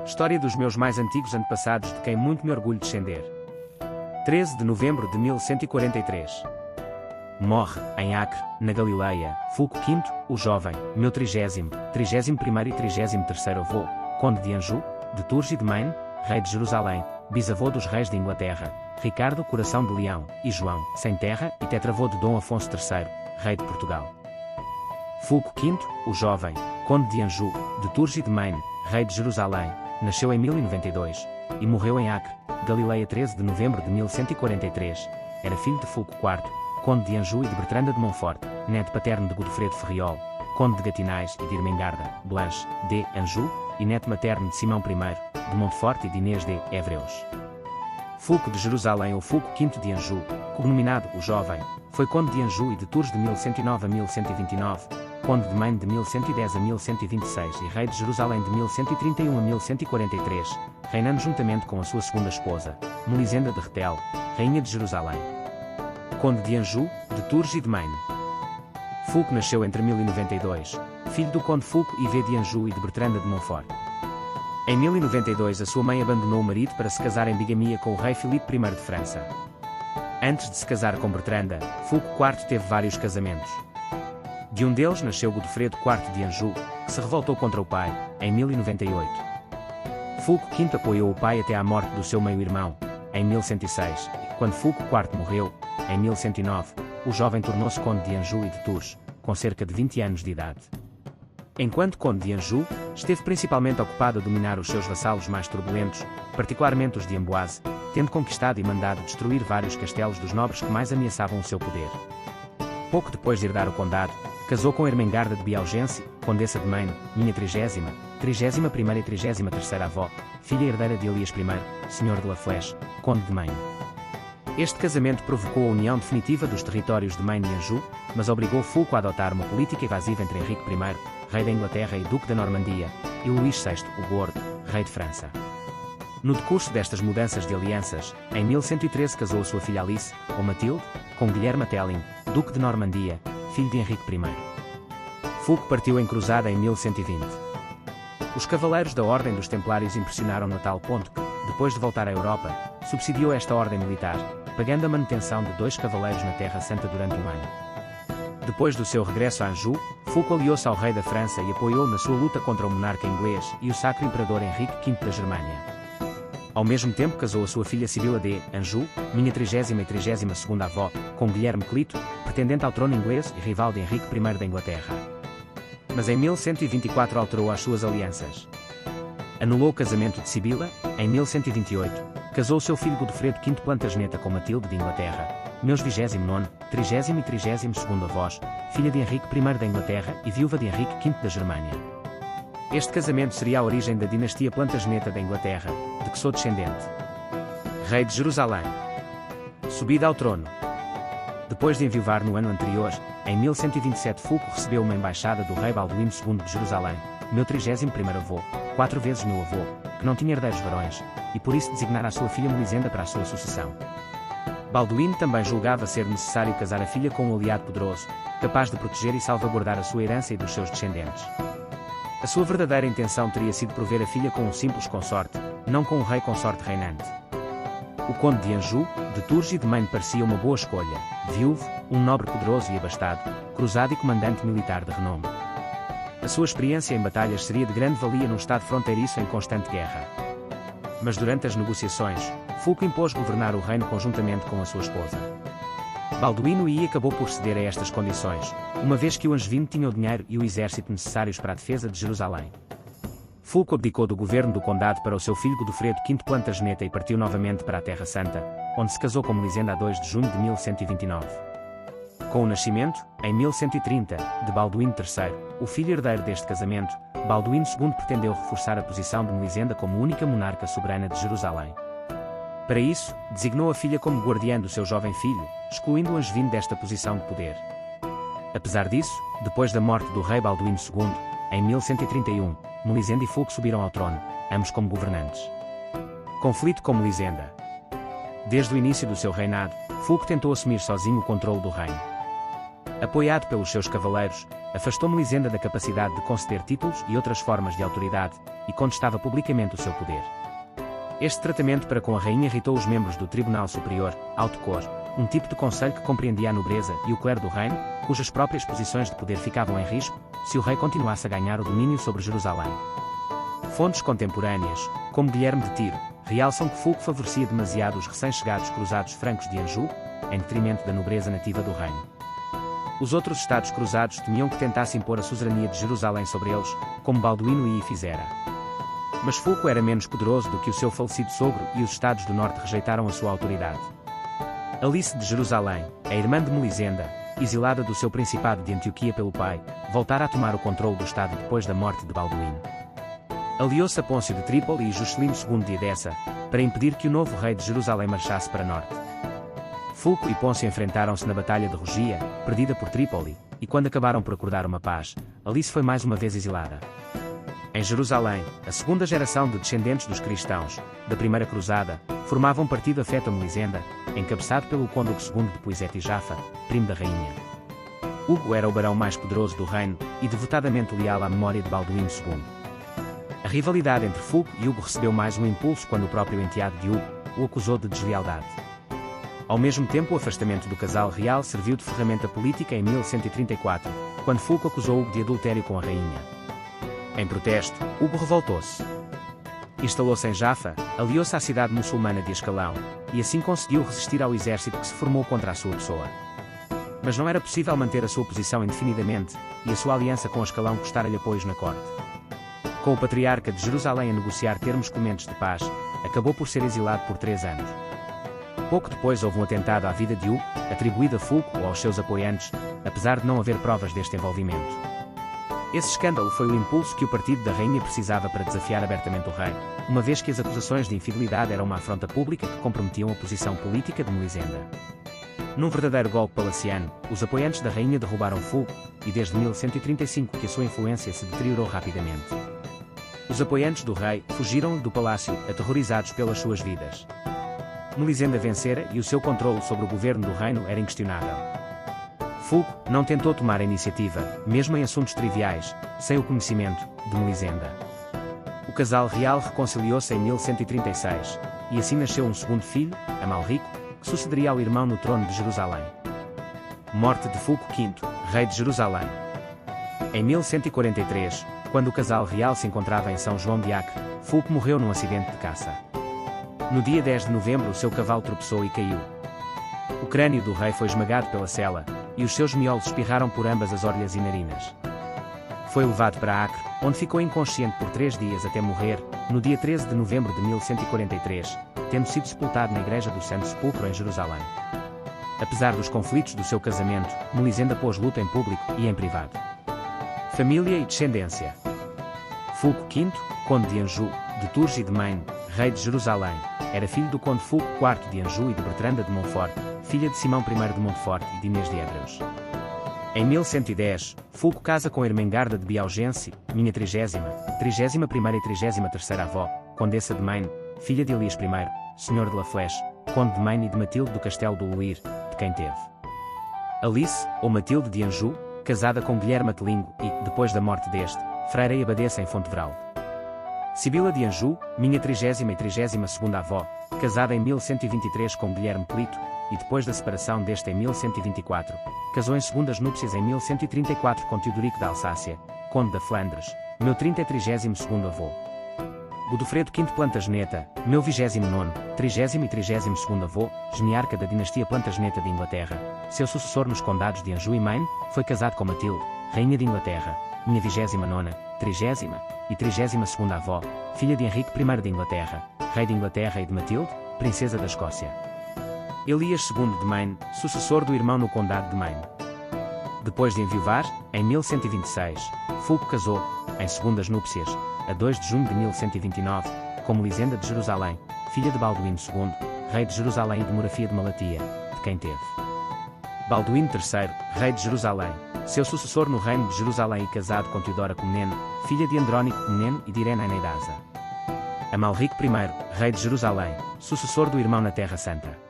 História dos meus mais antigos antepassados de quem muito me orgulho descender. 13 de novembro de 1143. Morre, em Acre, na Galileia, Fulco V, o jovem, meu 30º, 31º e 33º avô, conde de Anjou, de Tours e de Maine, rei de Jerusalém, bisavô dos reis de Inglaterra, Ricardo, coração de leão, e João, sem terra, e tetravô de Dom Afonso III, rei de Portugal. Fulco V, o jovem, conde de Anjou, de Tours e de Maine, rei de Jerusalém, nasceu em 1092, e morreu em Acre, Galileia 13 de novembro de 1143, era filho de Fulco IV, conde de Anjou e de Bertranda de Montfort, neto paterno de Godofredo Ferriol, conde de Gatinais e de Irmengarda, Blanche, de Anjou, e neto materno de Simão I, de Montfort e de Inês de Évreos. Fulco de Jerusalém ou Fulco V de Anjou, cognominado o Jovem, foi conde de Anjou e de Tours de 1109 a 1129, conde de Maine de 1110 a 1126 e rei de Jerusalém de 1131 a 1143, reinando juntamente com a sua segunda esposa, Melisenda de Retel, rainha de Jerusalém. Conde de Anjou, de Tours e de Maine. Fulco nasceu entre 1092, filho do conde Fulco IV de Anjou e de Bertranda de Montfort. Em 1092 a sua mãe abandonou o marido para se casar em bigamia com o rei Filipe I de França. Antes de se casar com Bertranda, Fulco IV teve vários casamentos. De um deles nasceu Godofredo IV de Anjou, que se revoltou contra o pai, em 1098. Fulco V apoiou o pai até à morte do seu meio-irmão, em 1106, e quando Fulco IV morreu, em 1109, o jovem tornou-se conde de Anjou e de Tours, com cerca de 20 anos de idade. Enquanto conde de Anjou, esteve principalmente ocupado a dominar os seus vassalos mais turbulentos, particularmente os de Amboise, tendo conquistado e mandado destruir vários castelos dos nobres que mais ameaçavam o seu poder. Pouco depois de herdar o condado, casou com Ermengarda de Bialgense, condessa de Maine, minha 30ª, 31ª e 33ª avó, filha herdeira de Elias I, senhor de La Flèche, conde de Maine. Este casamento provocou a união definitiva dos territórios de Maine e Anjou, mas obrigou Fulco a adotar uma política evasiva entre Henrique I, rei da Inglaterra e duque da Normandia, e Luís VI, o Gordo, rei de França. No decurso destas mudanças de alianças, em 1113 casou a sua filha Alice, ou Matilde, com Guilherme Telling, duque de Normandia, filho de Henrique I. Fulco partiu em cruzada em 1120. Os cavaleiros da Ordem dos Templários impressionaram-no a tal ponto que, depois de voltar à Europa, subsidiou esta ordem militar, pagando a manutenção de 2 cavaleiros na Terra Santa durante um ano. Depois do seu regresso a Anjou, Fulco aliou-se ao rei da França e apoiou na sua luta contra o monarca inglês e o Sacro Imperador Henrique V da Germânia. Ao mesmo tempo casou a sua filha Sibila de Anjou, minha 30ª e 32ª avó, com Guilherme Clito, pretendente ao trono inglês e rival de Henrique I da Inglaterra. Mas em 1124 alterou as suas alianças. Anulou o casamento de Sibila, em 1128, casou seu filho Godofredo V Plantageneta com Matilde de Inglaterra, meus 29º, 30º e 32º avós, filha de Henrique I da Inglaterra e viúva de Henrique V da Germânia. Este casamento seria a origem da dinastia Plantageneta da Inglaterra, de que sou descendente. Rei de Jerusalém. Subida ao trono. Depois de enviuvar no ano anterior, em 1127 Fulco recebeu uma embaixada do rei Balduíno II de Jerusalém, meu 31º avô, 4 vezes meu avô, que não tinha herdeiros varões, e por isso designara a sua filha Melisenda para a sua sucessão. Balduíno também julgava ser necessário casar a filha com um aliado poderoso, capaz de proteger e salvaguardar a sua herança e dos seus descendentes. A sua verdadeira intenção teria sido prover a filha com um simples consorte, não com um rei consorte reinante. O conde de Anjou, de Tours e de Maine parecia uma boa escolha, viúvo, um nobre poderoso e abastado, cruzado e comandante militar de renome. A sua experiência em batalhas seria de grande valia num estado fronteiriço em constante guerra. Mas durante as negociações, Fulco impôs governar o reino conjuntamente com a sua esposa. Balduíno I acabou por ceder a estas condições, uma vez que o angevino tinha o dinheiro e o exército necessários para a defesa de Jerusalém. Fulco abdicou do governo do condado para o seu filho Godofredo V Plantageneta e partiu novamente para a Terra Santa, onde se casou com Melisenda a 2 de junho de 1129. Com o nascimento, em 1130, de Balduíno III, o filho herdeiro deste casamento, Balduíno II pretendeu reforçar a posição de Melisenda como única monarca soberana de Jerusalém. Para isso, designou a filha como guardiã do seu jovem filho, excluindo o angevino desta posição de poder. Apesar disso, depois da morte do rei Balduíno II, em 1131, Melisenda e Fulco subiram ao trono, ambos como governantes. Conflito com Melisenda. Desde o início do seu reinado, Fulco tentou assumir sozinho o controle do reino. Apoiado pelos seus cavaleiros, afastou Melisenda da capacidade de conceder títulos e outras formas de autoridade, e contestava publicamente o seu poder. Este tratamento para com a rainha irritou os membros do Tribunal Superior, Haute Cour, um tipo de conselho que compreendia a nobreza e o clero do reino, cujas próprias posições de poder ficavam em risco, se o rei continuasse a ganhar o domínio sobre Jerusalém. Fontes contemporâneas, como Guilherme de Tiro, realçam que Fulco favorecia demasiado os recém-chegados cruzados francos de Anjou, em detrimento da nobreza nativa do reino. Os outros estados cruzados temiam que tentasse impor a suzerania de Jerusalém sobre eles, como Balduíno I fizera. Mas Fulco era menos poderoso do que o seu falecido sogro e os estados do norte rejeitaram a sua autoridade. Alice de Jerusalém, a irmã de Melisenda, exilada do seu principado de Antioquia pelo pai, voltara a tomar o controle do estado depois da morte de Balduíno. Aliou-se a Pôncio de Trípoli e Juscelino II de Edessa, para impedir que o novo rei de Jerusalém marchasse para norte. Fulco e Pôncio enfrentaram-se na Batalha de Rugia, perdida por Trípoli, e quando acabaram por acordar uma paz, Alice foi mais uma vez exilada. Em Jerusalém, a segunda geração de descendentes dos cristãos, da Primeira Cruzada, formava um partido afeto a Melisenda, encabeçado pelo cônjuge II de Puizete e Jafa, primo da rainha. Hugo era o barão mais poderoso do reino, e devotadamente leal à memória de Balduíno II. A rivalidade entre Fulco e Hugo recebeu mais um impulso quando o próprio enteado de Hugo o acusou de deslealdade. Ao mesmo tempo, o afastamento do casal real serviu de ferramenta política em 1134, quando Fulco acusou Hugo de adultério com a rainha. Em protesto, Hugo revoltou-se. Instalou-se em Jafa, aliou-se à cidade muçulmana de Ascalão, e assim conseguiu resistir ao exército que se formou contra a sua pessoa. Mas não era possível manter a sua posição indefinidamente, e a sua aliança com Ascalão custara-lhe apoios na corte. Com o patriarca de Jerusalém a negociar termos clementes de paz, acabou por ser exilado por 3 anos. Pouco depois houve um atentado à vida de Hugo, atribuído a Fulco ou aos seus apoiantes, apesar de não haver provas deste envolvimento. Esse escândalo foi o impulso que o partido da rainha precisava para desafiar abertamente o rei, uma vez que as acusações de infidelidade eram uma afronta pública que comprometiam a posição política de Melisenda. Num verdadeiro golpe palaciano, os apoiantes da rainha derrubaram Fulco, e desde 1135 que a sua influência se deteriorou rapidamente. Os apoiantes do rei fugiram do palácio, aterrorizados pelas suas vidas. Melisenda vencera e o seu controle sobre o governo do reino era inquestionável. Fulco não tentou tomar a iniciativa, mesmo em assuntos triviais, sem o conhecimento de Melisenda. O casal real reconciliou-se em 1136, e assim nasceu um segundo filho, Amalrico, que sucederia ao irmão no trono de Jerusalém. Morte de Fulco V, rei de Jerusalém. Em 1143, quando o casal real se encontrava em São João de Acre, Fulco morreu num acidente de caça. No dia 10 de novembro, o seu cavalo tropeçou e caiu. O crânio do rei foi esmagado pela sela, e os seus miolos espirraram por ambas as orelhas e narinas. Foi levado para Acre, onde ficou inconsciente por 3 dias até morrer, no dia 13 de novembro de 1143, tendo sido sepultado na Igreja do Santo Sepulcro em Jerusalém. Apesar dos conflitos do seu casamento, Melisenda pôs luta em público e em privado. Família e descendência. Fulco V, conde de Anjou, de Tours e de Maine, rei de Jerusalém, era filho do conde Fulco IV de Anjou e de Bertranda de Montfort, filha de Simão I de Montfort e de Inês de Évreux. Em 1110, Fulco casa com Ermengarda de Beaugency, minha 30ª, 31ª e 33ª avó, condessa de Maine, filha de Elias I, senhor de La Flèche, conde de Maine e de Matilde do Castelo do Luir, de quem teve. Alice, ou Matilde de Anjou, casada com Guilherme Atelingo e, depois da morte deste, freira e abadesa em Fontevraud. Sibila de Anjou, minha 30ª e 32ª avó, casada em 1123 com Guilherme Clito, e depois da separação deste em 1124, casou em segundas núpcias em 1134 com Teodorico da Alsácia, conde da Flandres, meu 32º avô. Godofredo V Plantageneta, meu 29º, 30º e 32º avô, geniarca da dinastia Plantageneta de Inglaterra, seu sucessor nos condados de Anjou e Maine, foi casado com Matilde, rainha de Inglaterra, minha 29ª, 30ª e 32ª avó, filha de Henrique I de Inglaterra, rei de Inglaterra e de Matilde, princesa da Escócia. Elias II de Maine, sucessor do irmão no condado de Maine. Depois de enviuvar, em 1126, Fulco casou, em segundas núpcias, a 2 de junho de 1129, com Melisenda de Jerusalém, filha de Balduíno II, rei de Jerusalém e de Morafia de Malatia, de quem teve. Balduíno III, rei de Jerusalém, seu sucessor no reino de Jerusalém e casado com Teodora Comneno, filha de Andrónico Comneno e de Irene Eneidasa. Amalrico I, rei de Jerusalém, sucessor do irmão na Terra Santa.